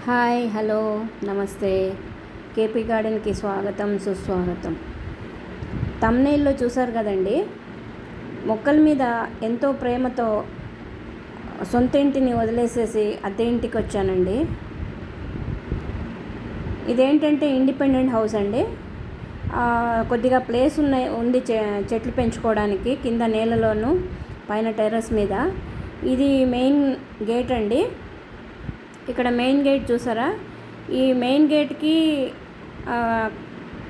Hi hello నమస్తే. KP గార్డెన్కి స్వాగతం సుస్వాగతం. తమ్నెయిల్లో చూసారు కదండి, మొక్కల మీద ఎంతో ప్రేమతో సొంత ఇంటిని వదిలేసేసి అద్దె ఇంటికి వచ్చానండి. ఇదేంటంటే ఇండిపెండెంట్ హౌస్ అండి. కొద్దిగా ప్లేస్ ఉంది చెట్లు పెంచుకోవడానికి, కింద నేలలోను పైన టెర్రస్ మీద. ఇది మెయిన్ గేట్ అండి. ఇక్కడ మెయిన్ గేట్ చూసారా? ఈ మెయిన్ గేట్కి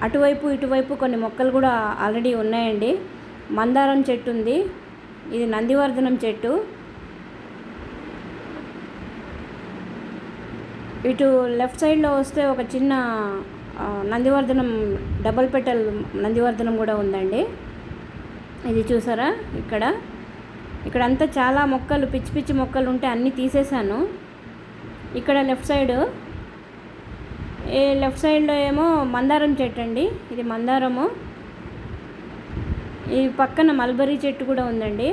అటువైపు ఇటువైపు కొన్ని మొక్కలు కూడా ఆల్రెడీ ఉన్నాయండి. మందారం చెట్టు ఉంది, ఇది నందివర్ధనం చెట్టు. ఇటు లెఫ్ట్ సైడ్లో వస్తే ఒక చిన్న నందివర్ధనం డబల్ పెటల్ నందివర్ధనం కూడా ఉందండి. ఇది చూసారా? ఇక్కడంతా చాలా మొక్కలు, పిచ్చి పిచ్చి మొక్కలు ఉంటే అన్నీ తీసేసాను. ఇక్కడ లెఫ్ట్ సైడ్లో ఏమో మందారం చెట్టు అండి. ఇది మందారము. ఈ పక్కన మల్బరీ చెట్టు కూడా ఉందండి.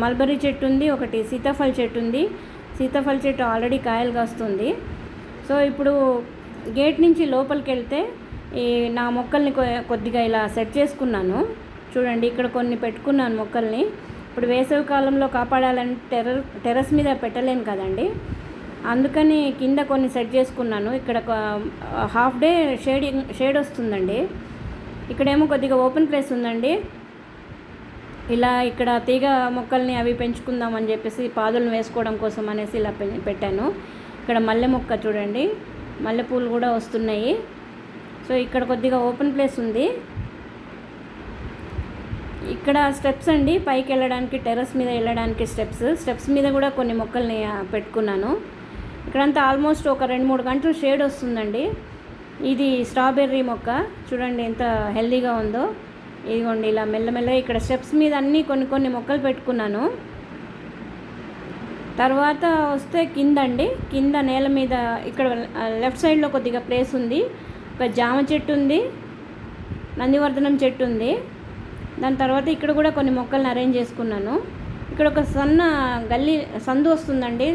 మల్బరీ చెట్టు ఉంది, ఒకటి సీతాఫల చెట్టు ఉంది. సీతాఫల చెట్టు ఆల్రెడీ కాయలు కాస్తుంది. సో ఇప్పుడు గేట్ నుంచి లోపలికి వెళ్తే నా మొక్కల్ని కొద్దిగా ఇలా సెట్ చేసుకున్నాను. చూడండి, ఇక్కడ కొన్ని పెట్టుకున్నాను మొక్కల్ని. ఇప్పుడు వేసవి కాలంలో కాపాడాలంటే టెర్రస్ మీద పెట్టలేను కదండి, అందుకని కింద కొన్ని సెట్ చేసుకున్నాను. ఇక్కడ హాఫ్ డే షేడ్ వస్తుందండి. ఇక్కడేమో కొద్దిగా ఓపెన్ ప్లేస్ ఉందండి. ఇలా ఇక్కడ తీగ మొక్కల్ని అవి పెంచుకుందామని చెప్పేసి పాదులను వేసుకోవడం కోసం అనేసి ఇలా పెట్టాను. ఇక్కడ మల్లె మొక్క చూడండి, మల్లెపూలు కూడా వస్తున్నాయి. సో ఇక్కడ కొద్దిగా ఓపెన్ ప్లేస్ ఉంది. ఇక్కడ స్టెప్స్ అండి, పైకి వెళ్ళడానికి, టెర్రస్ మీద వెళ్ళడానికి స్టెప్స్ మీద కూడా కొన్ని మొక్కల్ని పెట్టుకున్నాను. ఇక్కడంతా ఆల్మోస్ట్ ఒక 2-3 గంటలు షేడ్ వస్తుందండి. ఇది స్ట్రాబెర్రీ మొక్క చూడండి ఎంత హెల్దీగా ఉందో. ఇదిగోండి, ఇలా మెల్లమెల్లగా ఇక్కడ స్టెప్స్ మీద అన్నీ కొన్ని మొక్కలు పెట్టుకున్నాను. తర్వాత వస్తే కింద నేల మీద ఇక్కడ లెఫ్ట్ సైడ్లో కొద్దిగా ప్లేస్ ఉంది. ఒక జామ చెట్టు ఉంది, నందివర్ధనం చెట్టు ఉంది. దాని తర్వాత ఇక్కడ కూడా కొన్ని మొక్కల్ని అరేంజ్ చేసుకున్నాను. ఇక్కడ ఒక సన్న సందు వస్తుందండి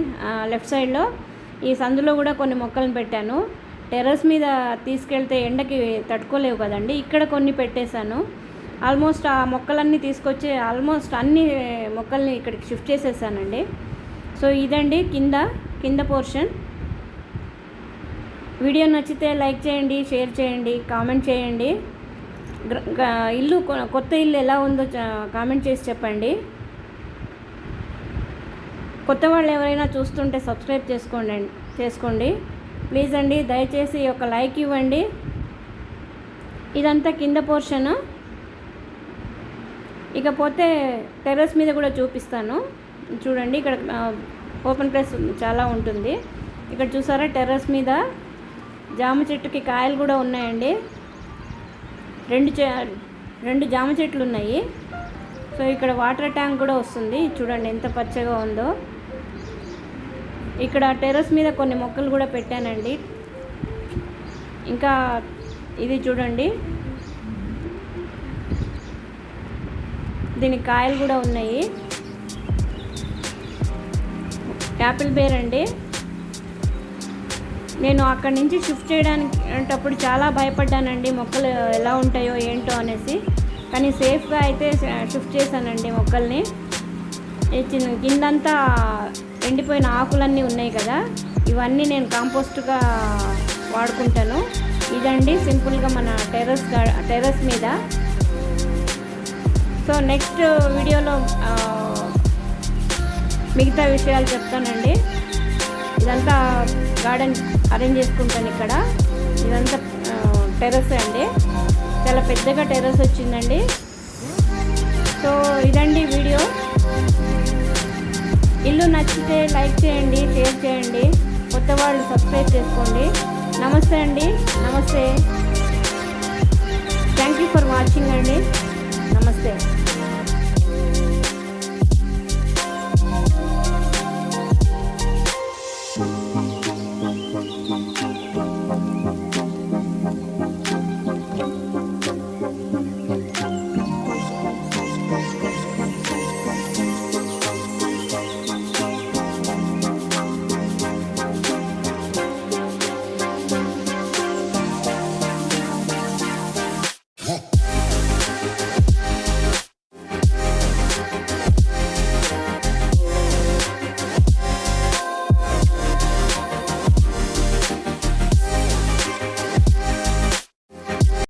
లెఫ్ట్ సైడ్లో. ఈ సందులో కూడా కొన్ని మొక్కలను పెట్టాను. టెర్రస్ మీద తీసుకెళ్తే ఎండకి తట్టుకోలేవు కదండి, ఇక్కడ కొన్ని పెట్టేశాను. ఆల్మోస్ట్ ఆ మొక్కలన్నీ తీసుకొచ్చి ఆల్మోస్ట్ అన్ని మొక్కల్ని ఇక్కడికి షిఫ్ట్ చేసేసానండి. సో ఇదండి కింద పోర్షన్. వీడియో నచ్చితే లైక్ చేయండి, షేర్ చేయండి, కామెంట్ చేయండి. కొత్త ఇల్లు ఎలా ఉందో కామెంట్ చేసి చెప్పండి. కొత్త వాళ్ళు ఎవరైనా చూస్తుంటే సబ్స్క్రైబ్ చేసుకోండి ప్లీజ్ అండి. దయచేసి ఒక లైక్ ఇవ్వండి. ఇదంతా కింద పోర్షను. ఇకపోతే టెర్రస్ మీద కూడా చూపిస్తాను చూడండి. ఇక్కడ ఓపెన్ ప్లేస్ చాలా ఉంటుంది. ఇక్కడ చూసారా, టెర్రస్ మీద జామ చెట్టుకి కాయలు కూడా ఉన్నాయండి. రెండు జామ చెట్లు ఉన్నాయి. సో ఇక్కడ వాటర్ ట్యాంక్ కూడా వస్తుంది. చూడండి ఎంత పచ్చగా ఉందో. ఇక్కడ టెర్రస్ మీద కొన్ని మొక్కలు కూడా పెట్టానండి. ఇంకా ఇది చూడండి, దీనికి కాయలు కూడా ఉన్నాయి. యాపిల్ బేర్ అండి. నేను అక్కడి నుంచి షిఫ్ట్ చేయడానికి చాలా భయపడ్డానండి, మొక్కలు ఎలా ఉంటాయో ఏంటో అనేసి. కానీ సేఫ్గా అయితే షిఫ్ట్ చేశానండి మొక్కల్ని. కిందంతా ఎండిపోయిన ఆకులన్నీ ఉన్నాయి కదా, ఇవన్నీ నేను కాంపోస్ట్గా వాడుకుంటాను. ఇదండి సింపుల్గా మన టెర్రస్ మీద. సో నెక్స్ట్ వీడియోలో మిగతా విషయాలు చెప్తానండి. ఇదంతా గార్డెన్ అరేంజ్ చేసుకుంటాను. ఇదంతా టెర్రస్ అండి, చాలా పెద్దగా టెర్రస్ వచ్చిందండి. సో ఇదండి వీడియో. ఇల్లు నచ్చితే లైక్ చేయండి, షేర్ చేయండి. కొత్త వాళ్ళు సబ్స్క్రైబ్ చేసుకోండి. నమస్తే అండి, నమస్తే. థ్యాంక్ యూ ఫర్ వాచింగ్ అండి. నమస్తే.